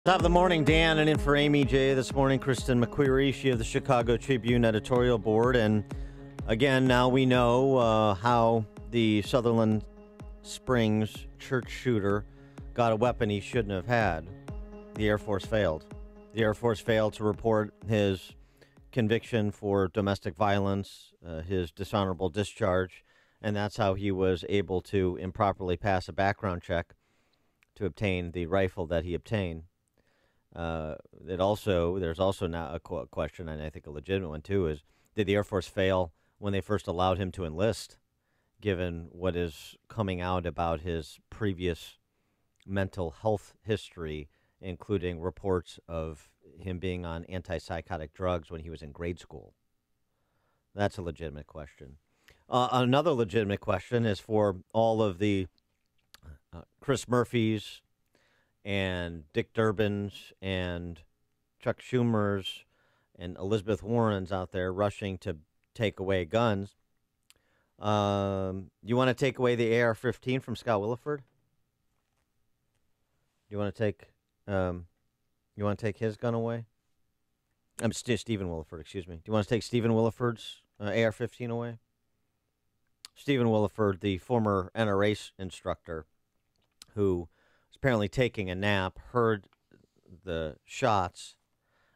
Top of the morning, Dan, and in for Amy J. This morning, Kristen McQuarrie, she of the Chicago Tribune editorial board. And again, now we know how the Sutherland Springs church shooter got a weapon he shouldn't have had. The Air Force failed. The Air Force failed to report his conviction for domestic violence, his dishonorable discharge, and that's how he was able to improperly pass a background check to obtain the rifle that he obtained. There's also now a question, and I think a legitimate one too, is did the Air Force fail when they first allowed him to enlist, given what is coming out about his previous mental health history, including reports of him being on antipsychotic drugs when he was in grade school? That's a legitimate question. Another legitimate question is for all of the Chris Murphys and Dick Durbins and Chuck Schumers and Elizabeth Warrens out there rushing to take away guns. You want to take away the AR-15 from Scott Williford? You want to take his gun away? I'm Stephen Williford, excuse me. Do you want to take Stephen Williford's AR-15 away? Stephen Williford, the former NRA instructor who was apparently taking a nap, heard the shots,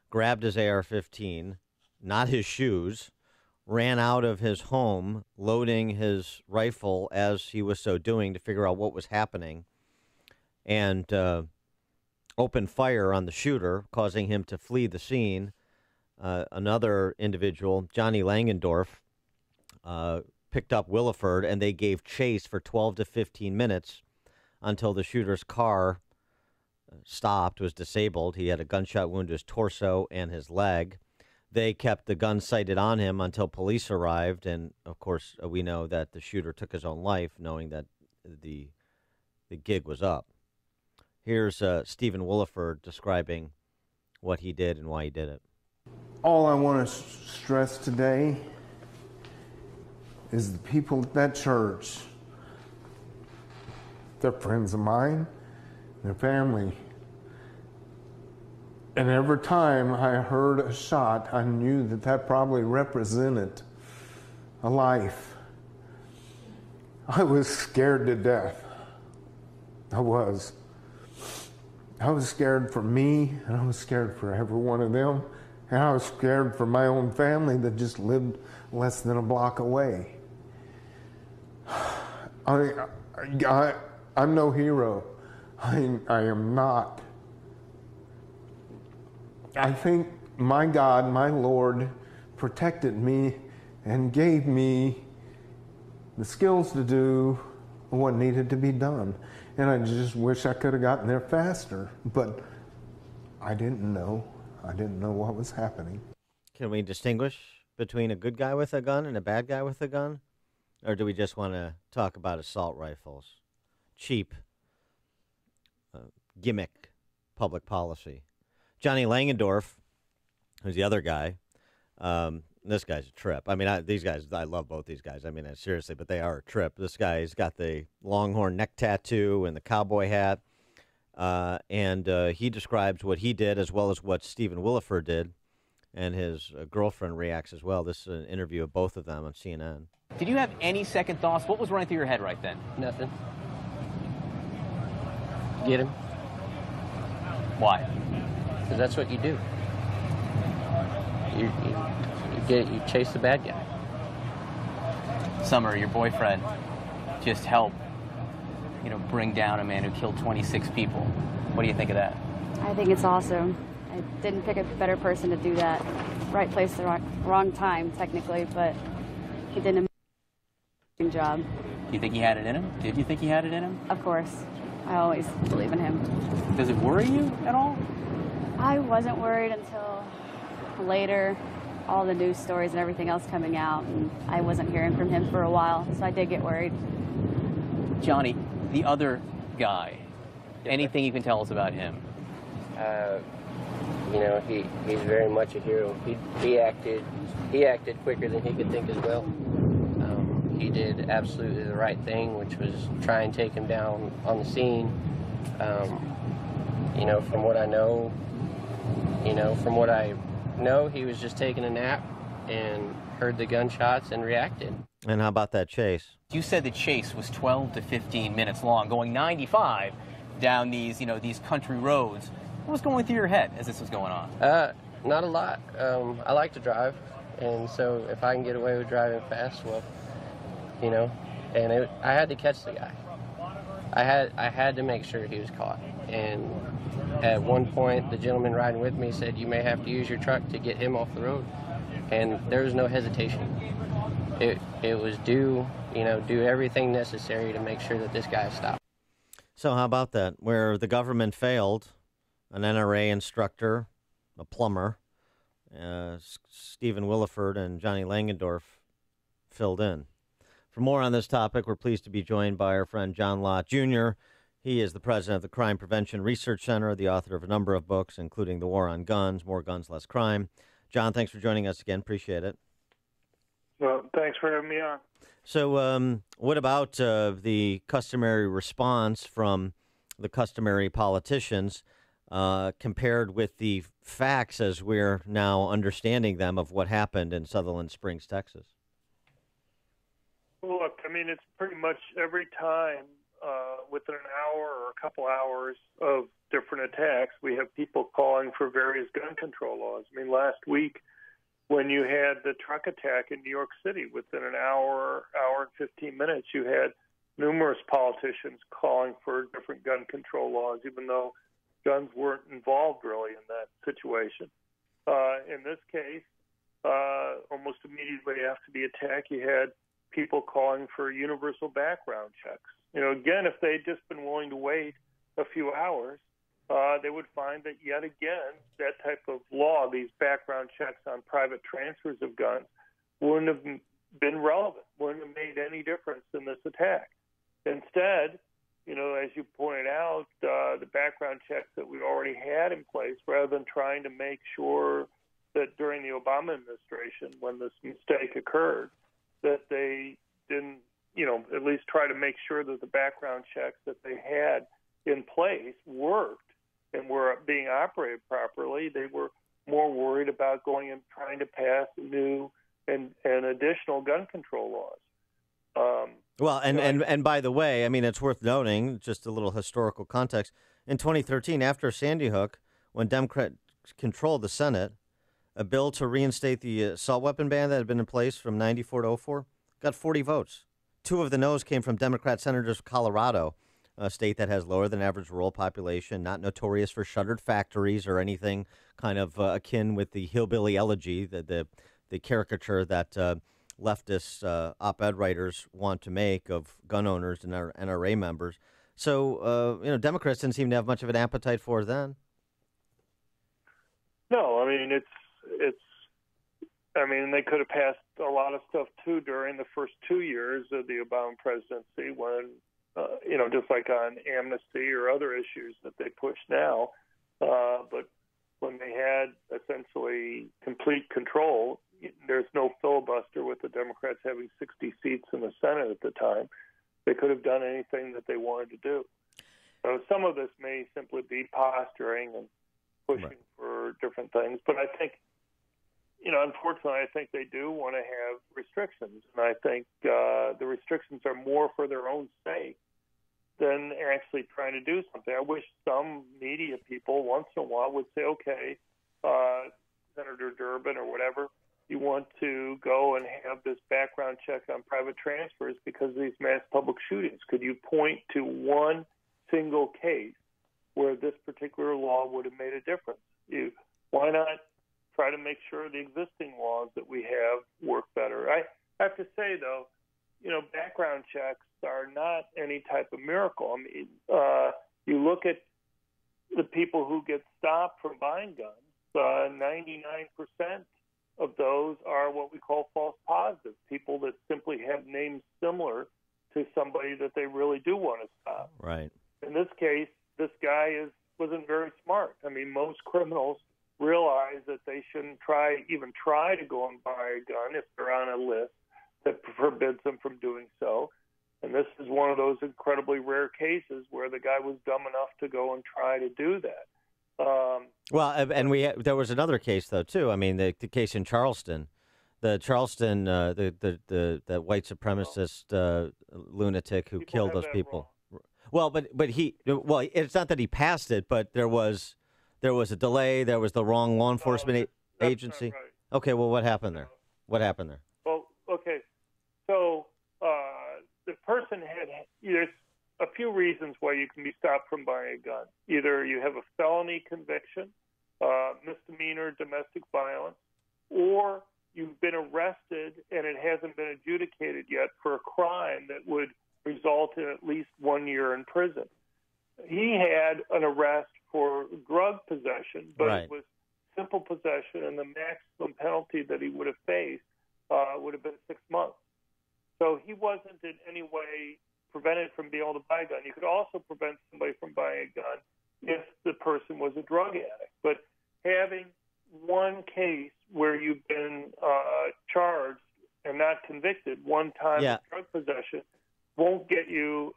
grabbed his AR-15, not his shoes, ran out of his home, loading his rifle as he was so doing to figure out what was happening, and opened fire on the shooter, causing him to flee the scene. Another individual, Johnny Langendorf, picked up Williford, and they gave chase for 12 to 15 minutes until the shooter's car stopped, was disabled. He had a gunshot wound to his torso and his leg. They kept the gun sighted on him until police arrived, and, of course, we know that the shooter took his own life, knowing that the gig was up. Here's Stephen Williford describing what he did and why he did it. All I want to stress today is the people at that church. They're friends of mine, their family. And every time I heard a shot, I knew that that probably represented a life. I was scared to death. I was. I was scared for me, and I was scared for every one of them. And I was scared for my own family that just lived less than a block away. I'm no hero. I am not. I think my God, my Lord, protected me and gave me the skills to do what needed to be done. And I just wish I could have gotten there faster. But I didn't know. I didn't know what was happening. Can we distinguish between a good guy with a gun and a bad guy with a gun? Or do we just want to talk about assault rifles? Cheap, gimmick public policy. Johnny Langendorf, who's the other guy, this guy's a trip. I mean, these guys, I love both these guys. I mean, seriously, but they are a trip. This guy's got the Longhorn neck tattoo and the cowboy hat, and he describes what he did as well as what Stephen Williford did, and his girlfriend reacts as well. This is an interview of both of them on CNN. Did you have any second thoughts? What was running through your head right then? Nothing. Get him. Why? Because that's what you do. You chase the bad guy. Summer, your boyfriend, just helped, bring down a man who killed 26 people. What do you think of that? I think it's awesome. I didn't pick a better person to do that. Right place, the wrong time, technically, but he did an amazing job. Do you think he had it in him? Did you think he had it in him? Of course. I always believe in him. Does it worry you at all? I wasn't worried until later, all the news stories and everything else coming out, and I wasn't hearing from him for a while, so I did get worried. Johnny, the other guy, anything you can tell us about him? He's very much a hero. He acted quicker than he could think as well. He did absolutely the right thing, which was try and take him down on the scene. from what I know, he was just taking a nap and heard the gunshots and reacted. And how about that chase? You said the chase was 12 to 15 minutes long, going 95 down these country roads. What was going through your head as this was going on? Not a lot. I like to drive, and so if I can get away with driving fast, well, I had to catch the guy. I had to make sure he was caught. And at one point, the gentleman riding with me said, "You may have to use your truck to get him off the road." And there was no hesitation. It was do everything necessary to make sure that this guy stopped. So how about that? Where the government failed, an NRA instructor, a plumber, Stephen Williford and Johnny Langendorf filled in. For more on this topic, we're pleased to be joined by our friend John Lott, Jr. He is the president of the Crime Prevention Research Center, the author of a number of books, including The War on Guns, More Guns, Less Crime. John, thanks for joining us again. Appreciate it. Well, thanks for having me on. So what about the customary response from the customary politicians compared with the facts as we're now understanding them of what happened in Sutherland Springs, Texas? Look, it's pretty much every time within an hour or a couple hours of different attacks, we have people calling for various gun control laws. Last week, when you had the truck attack in New York City, within an hour and 15 minutes, you had numerous politicians calling for different gun control laws, even though guns weren't involved really in that situation. In this case, almost immediately after the attack, you had people calling for universal background checks. Again, if they'd just been willing to wait a few hours, they would find that yet again, that type of law, these background checks on private transfers of guns, wouldn't have been relevant, wouldn't have made any difference in this attack. Instead, as you pointed out, the background checks that we already had in place, rather than trying to make sure that during the Obama administration, when this mistake occurred, that they didn't, at least try to make sure that the background checks that they had in place worked and were being operated properly. They were more worried about going and trying to pass new and additional gun control laws. Well, and by the way, it's worth noting, just a little historical context. In 2013, after Sandy Hook, when Democrats controlled the Senate, a bill to reinstate the assault weapon ban that had been in place from 94 to 04 got 40 votes. 2 of the no's came from Democrat senators from Colorado, a state that has lower than average rural population, not notorious for shuttered factories or anything kind of akin with the hillbilly elegy, the caricature that leftist op-ed writers want to make of gun owners and our NRA members. So, Democrats didn't seem to have much of an appetite for it then. No, they could have passed a lot of stuff too during the first 2 years of the Obama presidency when, just like on amnesty or other issues that they push now. But when they had essentially complete control, there's no filibuster with the Democrats having 60 seats in the Senate at the time. They could have done anything that they wanted to do. Some of this may simply be posturing and pushing for different things. But I think, unfortunately, I think they do want to have restrictions. And I think the restrictions are more for their own sake than actually trying to do something. I wish some media people once in a while would say, okay, Senator Durbin or whatever, you want to go and have this background check on private transfers because of these mass public shootings. Could you point to one single case where this particular law would have made a difference? Why not try to make sure the existing laws that we have work better? I have to say, though, background checks are not any type of miracle. You look at the people who get stopped from buying guns, 99% of those are what we call false positives, people that simply have names similar to somebody that they really do want to stop. Right. In this case, this guy wasn't very smart. Most criminals realize that they shouldn't even try to go and buy a gun if they're on a list that forbids them from doing so. And this is one of those incredibly rare cases where the guy was dumb enough to go and try to do that. Well, and there was another case though too. I mean, the case in Charleston, the white supremacist lunatic who killed those people. Wrong. Well, but it's not that he passed it, but there was a delay. There was the wrong law enforcement agency. Right. Okay, well, what happened there? What happened there? Well, okay, so the person there's a few reasons why you can be stopped from buying a gun. Either you have a felony conviction, misdemeanor domestic violence, or you've been arrested and it hasn't been adjudicated yet for a crime that would result in at least 1 year in prison. He had an arrest for drug possession, but Right. It was simple possession, and the maximum penalty that he would have faced would have been 6 months. So he wasn't in any way prevented from being able to buy a gun. You could also prevent somebody from buying a gun if the person was a drug addict. But having one case where you've been charged and not convicted one time of drug possession won't get you.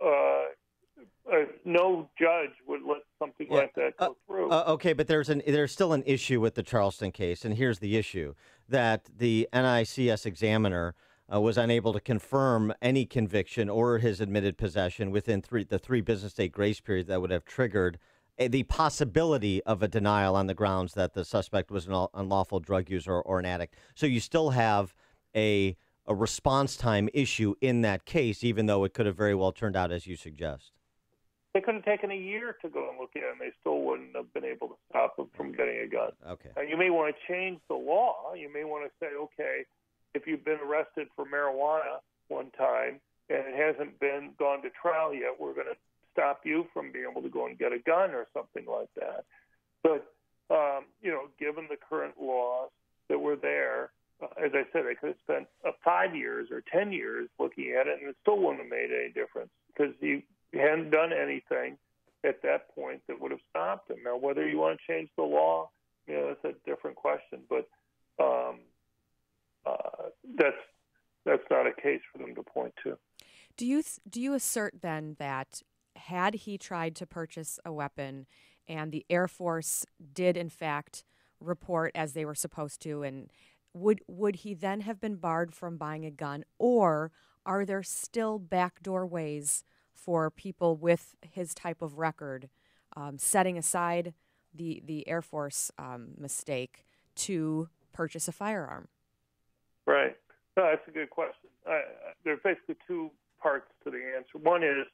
No judge would let something like that go through. Okay, but there's still an issue with the Charleston case, and here's the issue: that the NICS examiner was unable to confirm any conviction or his admitted possession within the 3 business day grace period that would have triggered the possibility of a denial on the grounds that the suspect was an unlawful drug user or an addict. So you still have a response time issue in that case, even though it could have very well turned out as you suggest. They could have taken a year to go and look at it, and they still wouldn't have been able to stop him from getting a gun. Okay. You may want to change the law. You may want to say, okay, if you've been arrested for marijuana one time and it hasn't been gone to trial yet, we're going to stop you from being able to go and get a gun or something like that. But, given the current laws that were there, as I said, they could have spent 5 years or 10 years looking at it, and it still wouldn't have made any difference because you hadn't done anything at that point that would have stopped him. Now, whether you want to change the law, that's a different question. But that's not a case for them to point to. Do you assert then that had he tried to purchase a weapon and the Air Force did in fact report as they were supposed to, and would he then have been barred from buying a gun, or are there still backdoor ways for people with his type of record, setting aside the Air Force mistake, to purchase a firearm? Right. No, that's a good question. There's basically 2 parts to the answer. One is,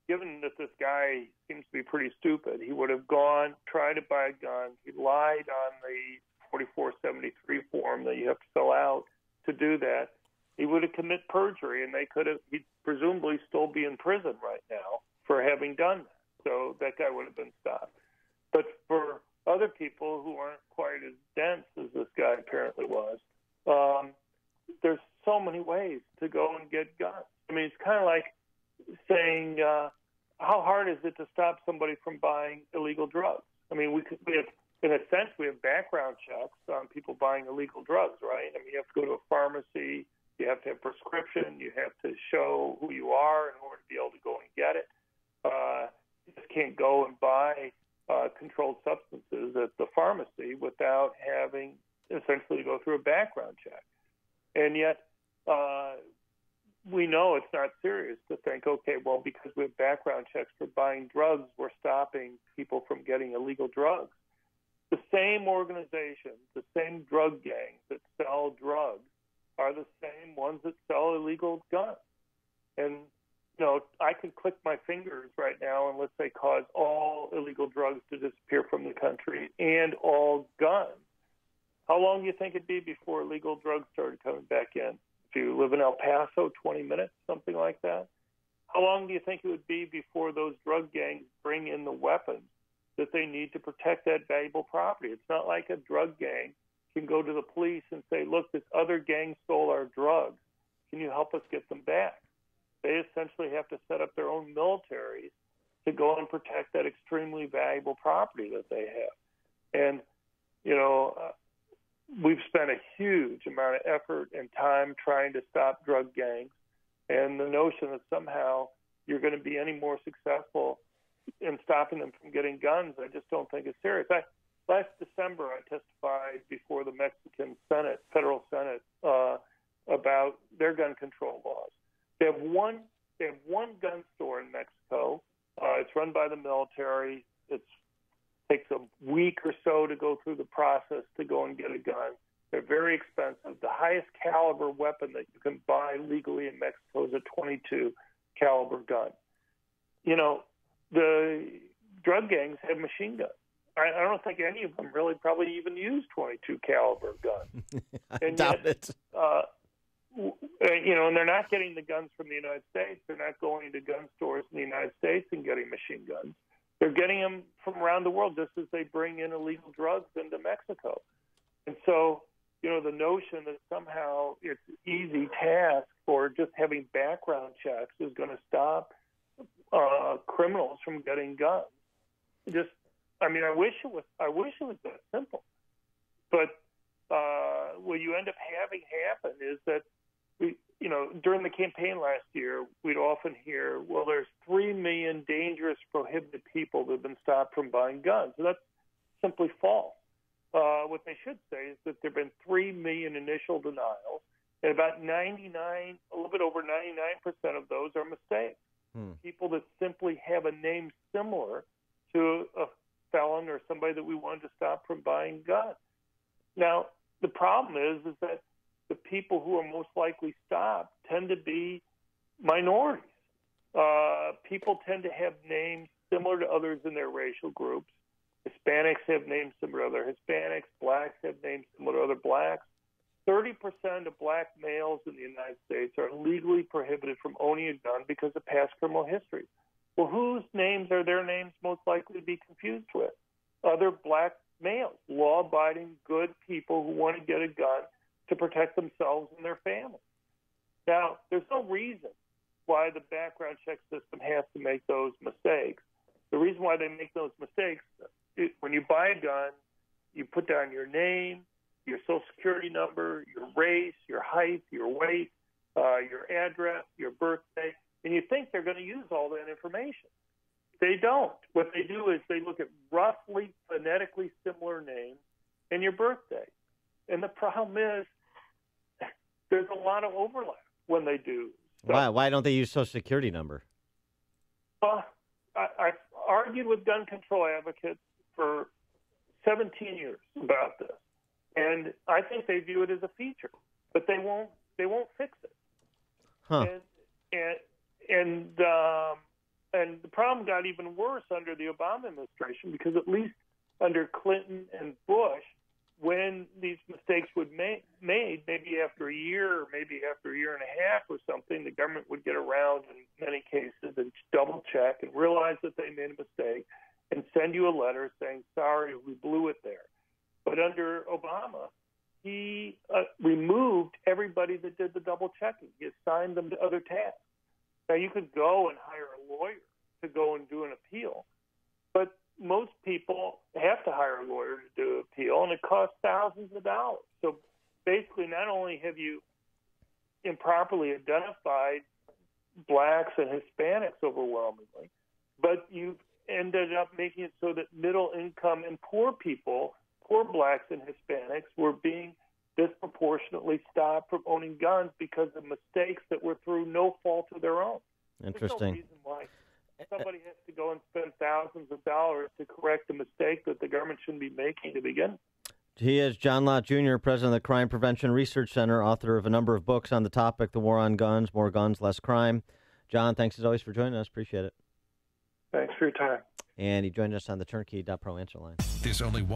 given that this guy seems to be pretty stupid, he would have tried to buy a gun. He lied on the 4473 form that you have to fill out to do that. He would have committed perjury, and he'd presumably still be in prison right now for having done that. So that guy would have been stopped. But for other people who aren't quite as dense as this guy apparently was, there's so many ways to go and get guns. I mean, it's kind of like saying, how hard is it to stop somebody from buying illegal drugs? I mean, we have, in a sense, we have background checks on people buying illegal drugs, right? I mean, you have to go to a pharmacy, you have to have prescription, you have to show who you are in order to be able to go and get it. You just can't go and buy controlled substances at the pharmacy without having essentially go through a background check. And yet, we know it's not serious to think, okay, well, because we have background checks for buying drugs, we're stopping people from getting illegal drugs. The same organizations, the same drug gangs that sell drugs are the same ones that sell illegal guns. And, I can click my fingers right now and, let's say, cause all illegal drugs to disappear from the country and all guns. How long do you think it'd be before illegal drugs started coming back in? If you live in El Paso, 20 minutes, something like that? How long do you think it would be before those drug gangs bring in the weapons that they need to protect that valuable property? It's not like a drug gang can go to the police and say, look, this other gang stole our drugs. Can you help us get them back? They essentially have to set up their own militaries to go and protect that extremely valuable property that they have. And, we've spent a huge amount of effort and time trying to stop drug gangs. And the notion that somehow you're going to be any more successful in stopping them from getting guns, I just don't think is serious. Last December, I testified before the Mexican Senate, Federal Senate, about their gun control laws. They have one gun store in Mexico. It's run by the military. It takes a week or so to go through the process to go and get a gun. They're very expensive. The highest caliber weapon that you can buy legally in Mexico is a 22 caliber gun. You know, the drug gangs have machine guns. I don't think any of them really probably even use 22 caliber guns. I doubt it. You know, and they're not getting the guns from the United States. They're not going to gun stores in the United States and getting machine guns. They're getting them from around the world, just as they bring in illegal drugs into Mexico. And so, you know, the notion that somehow it's an easy task or just having background checks is going to stop criminals from getting guns. I wish it was that simple. But what you end up having happen is that during the campaign last year, we'd often hear, well, there's 3 million dangerous, prohibited people that have been stopped from buying guns. And that's simply false. What they should say is that there have been 3 million initial denials, and about a little bit over 99% of those are mistakes. People that simply have a name similar to a felon or somebody that we wanted to stop from buying guns. Now, the problem is that the people who are most likely stopped tend to be minorities. People tend to have names similar to others in their racial groups. Hispanics have names similar to other Hispanics. Blacks have names similar to other blacks. 30% of black males in the United States are legally prohibited from owning a gun because of past criminal history. Well, whose names are their names most likely to be confused with? Other black males, law-abiding, good people who want to get a gun to protect themselves and their families. Now, there's no reason why the background check system has to make those mistakes. The reason why they make those mistakes, when you buy a gun, you put down your name, your social security number, your race, your height, your weight, your address, your birthday, and you think they're going to use all that information. They don't. What they do is they look at roughly phonetically similar names and your birthday. And the problem is there's a lot of overlap when they do. So, why don't they use social security number? I've argued with gun control advocates for 17 years about this. And I think they view it as a feature, but they won't fix it. Huh. And the problem got even worse under the Obama administration, because at least under Clinton and Bush, when these mistakes would made, maybe after a year or maybe after a year and a half or something, the government would get around in many cases and double check and realize that they made a mistake and send you a letter saying, sorry, we blew it there. But under Obama, he removed everybody that did the double checking. He assigned them to other tasks. Now, you could go and hire a lawyer to go and do an appeal, but most people have to hire a lawyer to do an appeal, and it costs thousands of dollars. So basically, not only have you improperly identified blacks and Hispanics overwhelmingly, but you've ended up making it so that middle income and poor people, poor blacks and Hispanics, were being disproportionately stopped from owning guns because of mistakes that were through no fault of their own. Interesting. There's no reason why somebody has to go and spend thousands of dollars to correct a mistake that the government shouldn't be making to begin. He is John Lott, Jr., president of the Crime Prevention Research Center, author of a number of books on the topic, The War on Guns, More Guns, Less Crime. John, thanks as always for joining us. Appreciate it. Thanks for your time. And he joined us on the turnkey.pro answer line. There's only one.